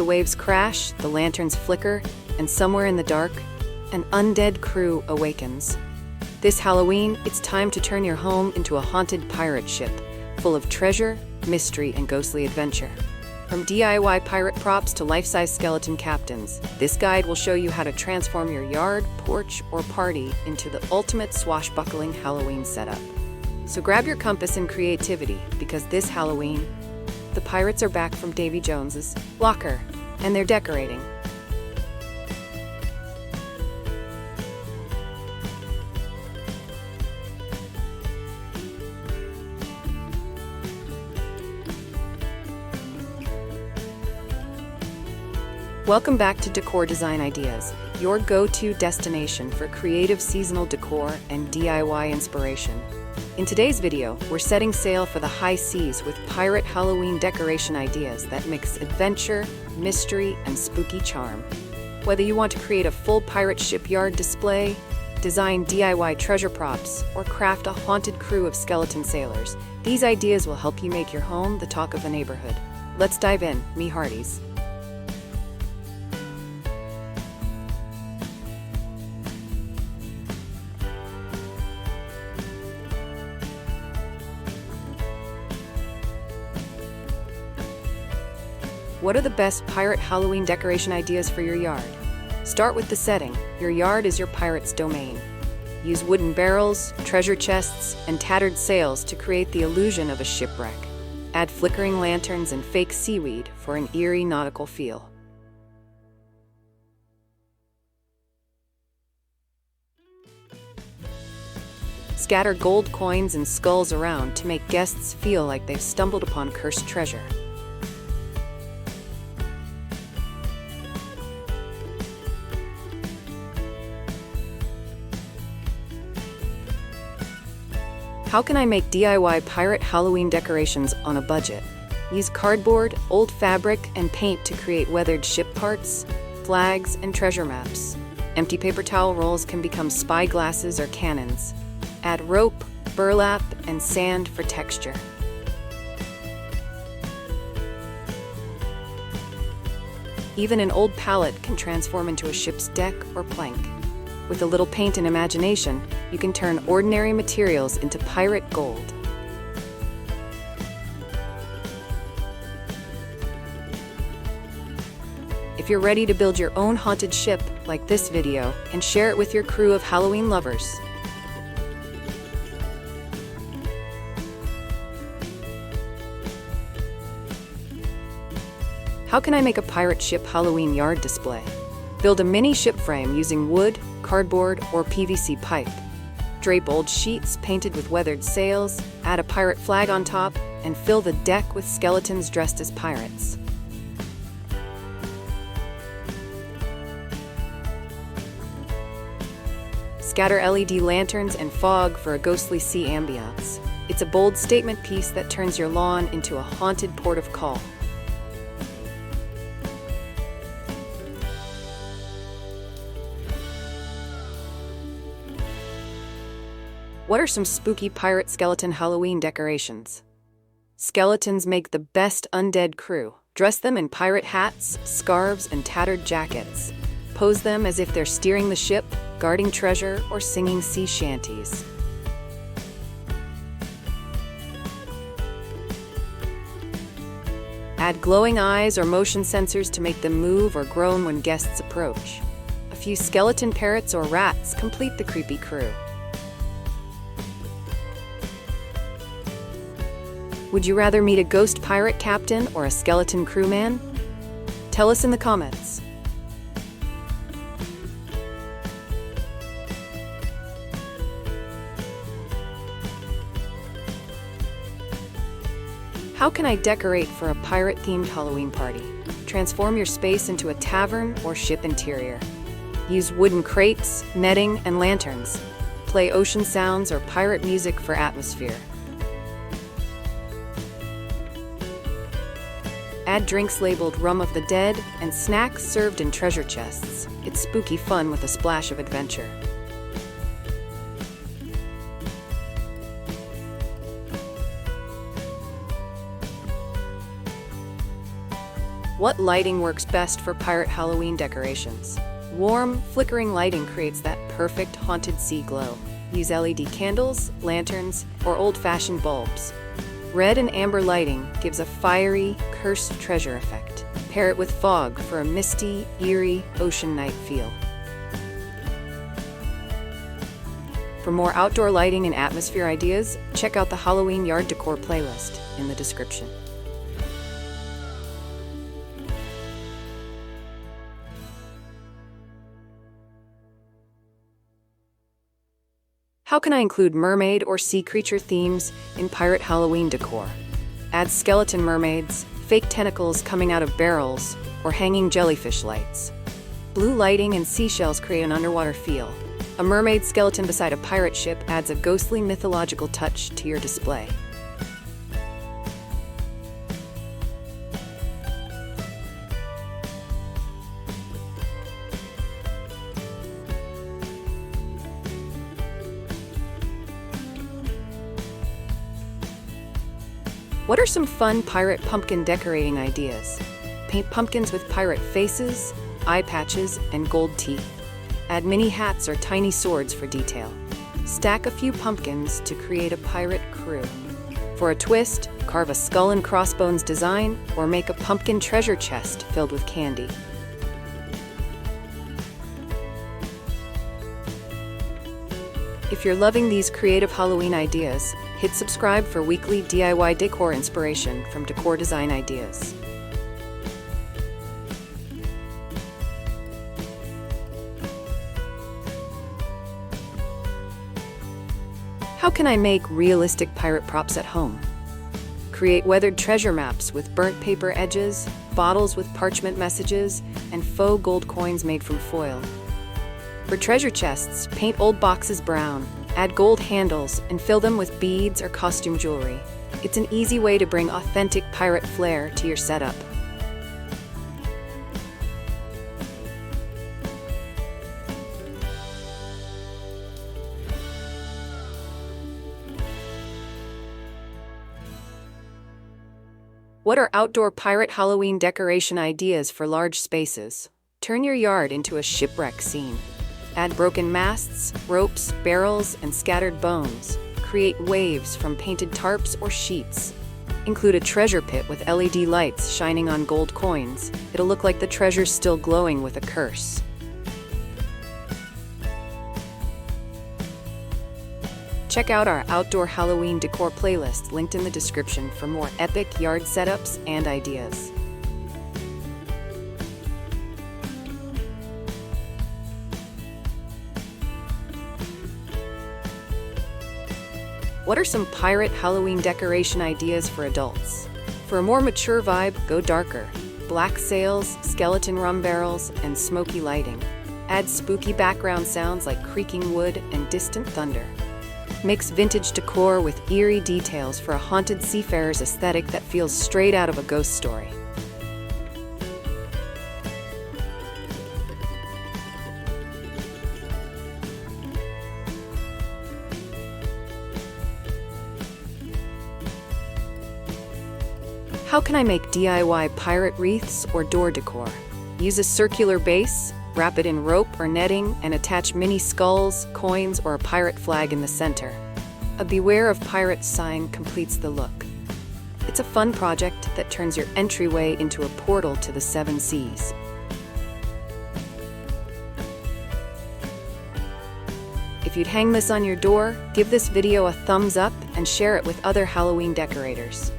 The waves crash, the lanterns flicker, and somewhere in the dark, an undead crew awakens. This Halloween, it's time to turn your home into a haunted pirate ship, full of treasure, mystery, and ghostly adventure. From DIY pirate props to life-size skeleton captains, this guide will show you how to transform your yard, porch, or party into the ultimate swashbuckling Halloween setup. So grab your compass and creativity, because this Halloween, the pirates are back from Davy Jones's locker, and they're decorating. Welcome back to Decor Design Ideas, your go-to destination for creative seasonal decor and DIY inspiration. In today's video, we're setting sail for the high seas with pirate Halloween decoration ideas that mix adventure, mystery, and spooky charm. Whether you want to create a full pirate shipyard display, design DIY treasure props, or craft a haunted crew of skeleton sailors, these ideas will help you make your home the talk of the neighborhood. Let's dive in, me hearties. What are the best pirate Halloween decoration ideas for your yard? Start with the setting. Your yard is your pirate's domain. Use wooden barrels, treasure chests, and tattered sails to create the illusion of a shipwreck. Add flickering lanterns and fake seaweed for an eerie nautical feel. Scatter gold coins and skulls around to make guests feel like they've stumbled upon cursed treasure. How can I make DIY pirate Halloween decorations on a budget? Use cardboard, old fabric, and paint to create weathered ship parts, flags, and treasure maps. Empty paper towel rolls can become spy glasses or cannons. Add rope, burlap, and sand for texture. Even an old pallet can transform into a ship's deck or plank. With a little paint and imagination, you can turn ordinary materials into pirate gold. If you're ready to build your own haunted ship, like this video, and share it with your crew of Halloween lovers. How can I make a pirate ship Halloween yard display? Build a mini ship frame using wood, cardboard, or PVC pipe. Drape old sheets painted with weathered sails, add a pirate flag on top, and fill the deck with skeletons dressed as pirates. Scatter LED lanterns and fog for a ghostly sea ambiance. It's a bold statement piece that turns your lawn into a haunted port of call. What are some spooky pirate skeleton Halloween decorations? Skeletons make the best undead crew. Dress them in pirate hats, scarves, and tattered jackets. Pose them as if they're steering the ship, guarding treasure, or singing sea shanties. Add glowing eyes or motion sensors to make them move or groan when guests approach. A few skeleton parrots or rats complete the creepy crew. Would you rather meet a ghost pirate captain or a skeleton crewman? Tell us in the comments. How can I decorate for a pirate-themed Halloween party? Transform your space into a tavern or ship interior. Use wooden crates, netting, and lanterns. Play ocean sounds or pirate music for atmosphere. Add drinks labeled Rum of the Dead and snacks served in treasure chests. It's spooky fun with a splash of adventure. What lighting works best for pirate Halloween decorations? Warm, flickering lighting creates that perfect haunted sea glow. Use LED candles, lanterns, or old-fashioned bulbs. Red and amber lighting gives a fiery, cursed treasure effect. Pair it with fog for a misty, eerie, ocean night feel. For more outdoor lighting and atmosphere ideas, check out the Halloween yard decor playlist in the description. How can I include mermaid or sea creature themes in pirate Halloween decor? Add skeleton mermaids, fake tentacles coming out of barrels, or hanging jellyfish lights. Blue lighting and seashells create an underwater feel. A mermaid skeleton beside a pirate ship adds a ghostly mythological touch to your display. What are some fun pirate pumpkin decorating ideas? Paint pumpkins with pirate faces, eye patches, and gold teeth. Add mini hats or tiny swords for detail. Stack a few pumpkins to create a pirate crew. For a twist, carve a skull and crossbones design or make a pumpkin treasure chest filled with candy. If you're loving these creative Halloween ideas, hit subscribe for weekly DIY decor inspiration from Decor Design Ideas. How can I make realistic pirate props at home? Create weathered treasure maps with burnt paper edges, bottles with parchment messages, and faux gold coins made from foil. For treasure chests, paint old boxes brown, add gold handles, and fill them with beads or costume jewelry. It's an easy way to bring authentic pirate flair to your setup. What are outdoor pirate Halloween decoration ideas for large spaces? Turn your yard into a shipwreck scene. Add broken masts, ropes, barrels, and scattered bones. Create waves from painted tarps or sheets. Include a treasure pit with LED lights shining on gold coins. It'll look like the treasure's still glowing with a curse. Check out our outdoor Halloween decor playlist linked in the description for more epic yard setups and ideas. What are some pirate Halloween decoration ideas for adults? For a more mature vibe, go darker. Black sails, skeleton rum barrels, and smoky lighting. Add spooky background sounds like creaking wood and distant thunder. Mix vintage decor with eerie details for a haunted seafarer's aesthetic that feels straight out of a ghost story. How can I make DIY pirate wreaths or door decor? Use a circular base, wrap it in rope or netting, and attach mini skulls, coins, or a pirate flag in the center. A Beware of Pirates sign completes the look. It's a fun project that turns your entryway into a portal to the seven seas. If you'd hang this on your door, give this video a thumbs up and share it with other Halloween decorators.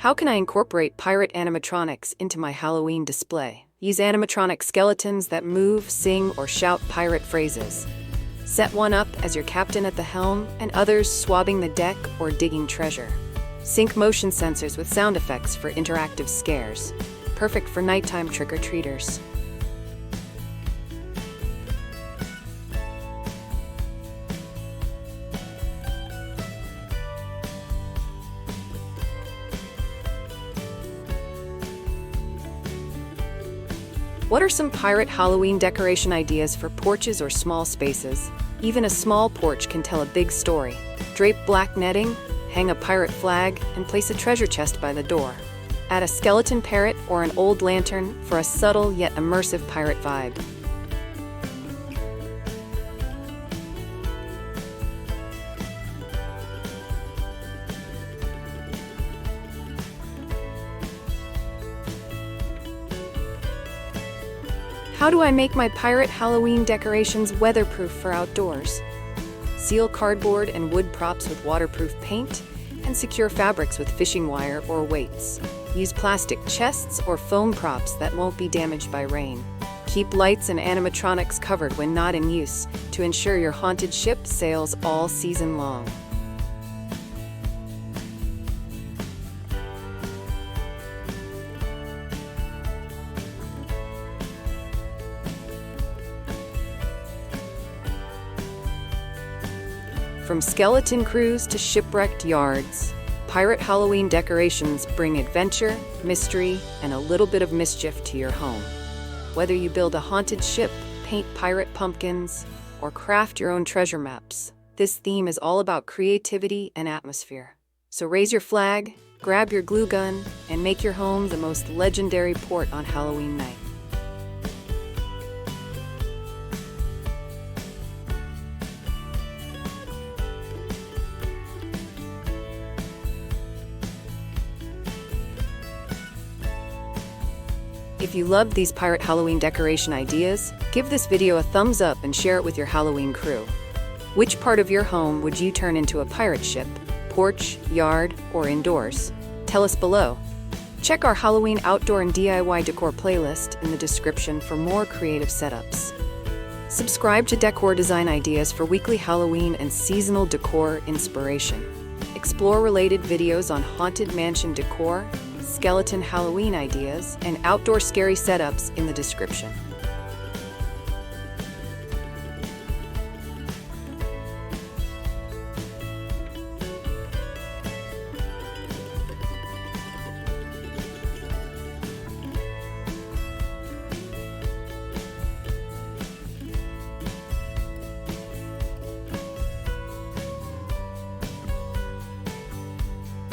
How can I incorporate pirate animatronics into my Halloween display? Use animatronic skeletons that move, sing, or shout pirate phrases. Set one up as your captain at the helm and others swabbing the deck or digging treasure. Sync motion sensors with sound effects for interactive scares. Perfect for nighttime trick-or-treaters. What are some pirate Halloween decoration ideas for porches or small spaces? Even a small porch can tell a big story. Drape black netting, hang a pirate flag, and place a treasure chest by the door. Add a skeleton parrot or an old lantern for a subtle yet immersive pirate vibe. How do I make my pirate Halloween decorations weatherproof for outdoors? Seal cardboard and wood props with waterproof paint, and secure fabrics with fishing wire or weights. Use plastic chests or foam props that won't be damaged by rain. Keep lights and animatronics covered when not in use to ensure your haunted ship sails all season long. From skeleton crews to shipwrecked yards, pirate Halloween decorations bring adventure, mystery, and a little bit of mischief to your home. Whether you build a haunted ship, paint pirate pumpkins, or craft your own treasure maps, this theme is all about creativity and atmosphere. So raise your flag, grab your glue gun, and make your home the most legendary port on Halloween night. If you loved these pirate Halloween decoration ideas, give this video a thumbs up and share it with your Halloween crew. Which part of your home would you turn into a pirate ship? Porch, yard, or indoors? Tell us below. Check our Halloween outdoor and DIY decor playlist in the description for more creative setups. Subscribe to Decor Design Ideas for weekly Halloween and seasonal decor inspiration. Explore related videos on haunted mansion decor, skeleton Halloween ideas, and outdoor scary setups in the description.